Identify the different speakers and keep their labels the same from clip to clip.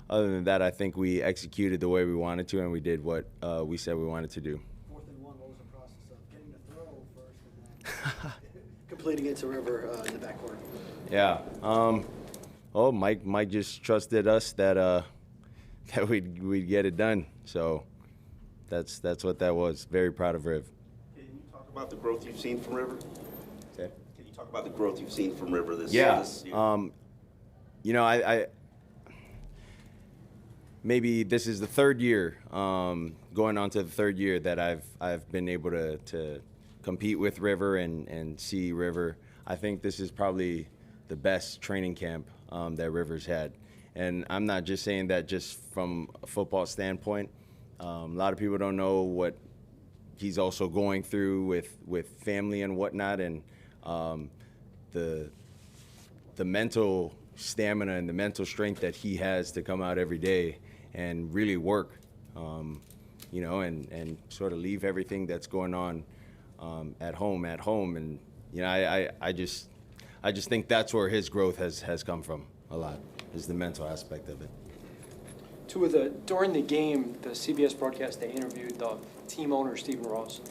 Speaker 1: other than that, I think we executed the way we wanted to, and we did what we said we wanted to do.
Speaker 2: 4th and 1, what was the process of getting the throw first and then completing it to River in the backcourt?
Speaker 1: Yeah. Mike just trusted us that we'd get it done. So that's what that was. Very proud of Riv.
Speaker 3: Can you talk about the growth you've seen from River?
Speaker 1: Okay.
Speaker 3: Can you talk about the growth you've seen from River this
Speaker 1: year? I maybe this is the third year, going on to the third year that I've been able to compete with River and see River. I think this is probably the best training camp that River's had. And I'm not just saying that just from a football standpoint. A lot of people don't know what he's also going through with family and whatnot, and the mental stamina and the mental strength that he has to come out every day and really work, and sort of leave everything that's going on at home. And I just think that's where his growth has come from a lot, is the mental aspect of it.
Speaker 4: During the game, the CBS broadcast, they interviewed the team owner, Stephen Ross,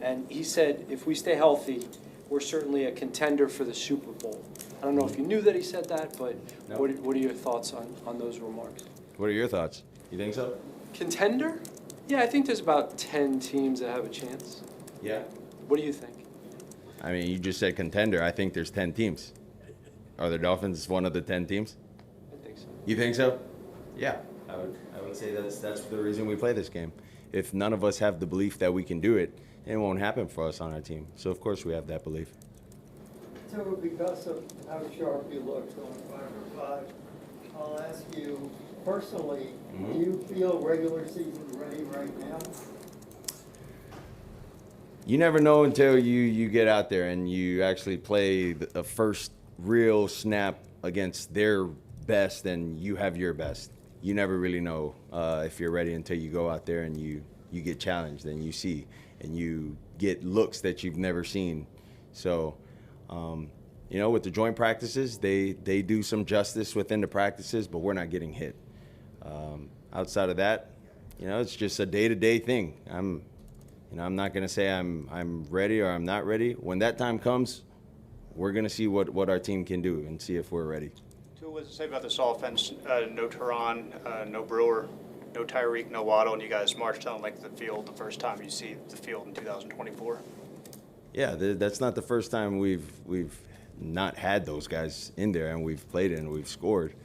Speaker 4: and he said, if we stay healthy, we're certainly a contender for the Super Bowl. I don't know if you knew that he said that, but
Speaker 1: No.
Speaker 4: what are your thoughts on those remarks?
Speaker 1: What are your thoughts? You think so?
Speaker 4: Contender? Yeah, I think there's about 10 teams that have a chance.
Speaker 1: Yeah.
Speaker 4: What do you think?
Speaker 1: I mean, you just said contender. I think there's 10 teams. Are the Dolphins one of the 10 teams?
Speaker 4: I think so.
Speaker 1: You think so? Yeah. I would say that's the reason we play this game. If none of us have the belief that we can do it, it won't happen for us on our team. So, of course, we have that belief.
Speaker 5: So because of how sharp you looked on 5 for 5, I'll ask you personally, do you feel regular season ready right now?
Speaker 1: You never know until you get out there and you actually play a first real snap against their best and you have your best. You never really know if you're ready until you go out there and you get challenged and you see and you get looks that you've never seen. So, with the joint practices, they do some justice within the practices, but we're not getting hit. Outside of that, it's just a day-to-day thing. I'm not going to say I'm ready or I'm not ready. When that time comes, we're going to see what our team can do and see if we're ready.
Speaker 6: What does it say about this offense? No Teron, no Brewer, no Tyreek, no Waddle, and you guys marched down like the field the first time you see the field in 2024?
Speaker 1: Yeah, that's not the first time we've not had those guys in there, and we've played it and we've scored.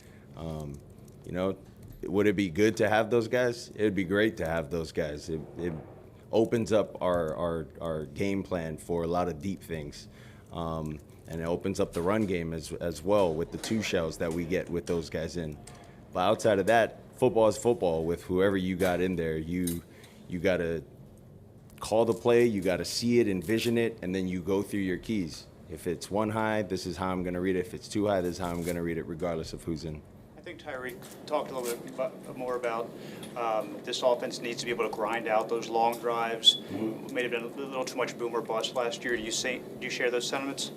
Speaker 1: Would it be good to have those guys? It would be great to have those guys. It opens up our game plan for a lot of deep things. And it opens up the run game as well with the two shells that we get with those guys in. But outside of that, football is football with whoever you got in there. You got to call the play, you got to see it, envision it, and then you go through your keys. If it's one high, this is how I'm going to read it. If it's two high, this is how I'm going to read it, regardless of who's in.
Speaker 6: I think Tyreek talked a little bit more about this offense needs to be able to grind out those long drives. May have been a little too much boom or bust last year. Do you share those sentiments?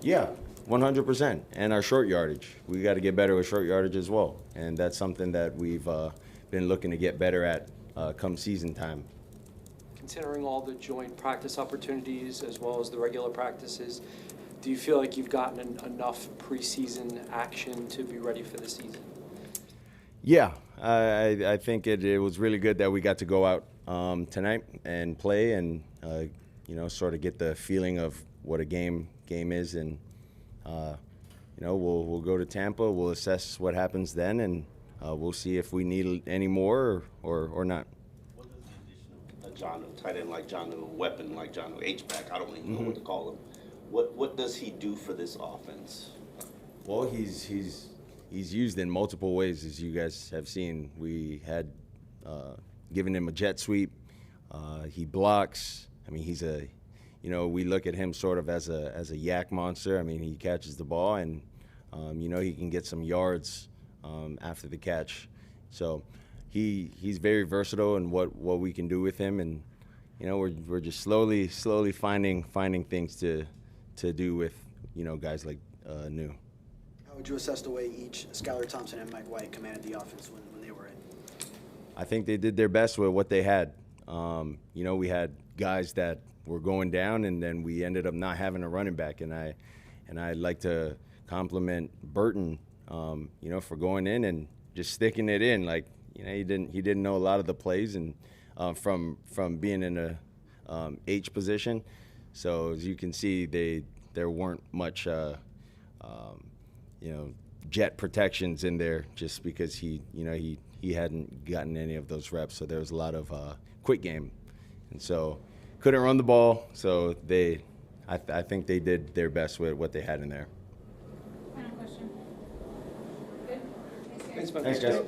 Speaker 1: Yeah, 100%. And our short yardage. We got to get better with short yardage as well. And that's something that we've been looking to get better at come season time.
Speaker 4: Considering all the joint practice opportunities as well as the regular practices, do you feel like you've gotten enough preseason action to be ready for the season?
Speaker 1: Yeah, I think it was really good that we got to go out tonight and play and sort of get the feeling of what a game is, and we'll go to Tampa, we'll assess what happens then, and we'll see if we need any more or not.
Speaker 3: What does the addition of Janu, tight end like Janu, a weapon like Janu, H-back, I don't even know what to call him. What does he do for this offense?
Speaker 1: Well, he's used in multiple ways, as you guys have seen. We had given him a jet sweep. He blocks. I mean, he's we look at him sort of as a yak monster. I mean, he catches the ball and he can get some yards after the catch. So he's very versatile in what we can do with him, and we're just slowly finding things to do with guys like New.
Speaker 2: How would you assess the way each Skylar Thompson and Mike White commanded the offense when they
Speaker 1: I think they did their best with what they had. You know, we had guys that were going down, and then we ended up not having a running back. And I'd like to compliment Burton, you know, for going in and just sticking it in. Like, you know, he didn't know a lot of the plays, and from being in a H position. So as you can see, there weren't much, you know, jet protections in there, just because he hadn't gotten any of those reps. So there was a lot of quick game, and so couldn't run the ball. So I think they did their best with what they had in there.
Speaker 7: Final question. Good?
Speaker 4: Thanks,
Speaker 1: Thanks, guys.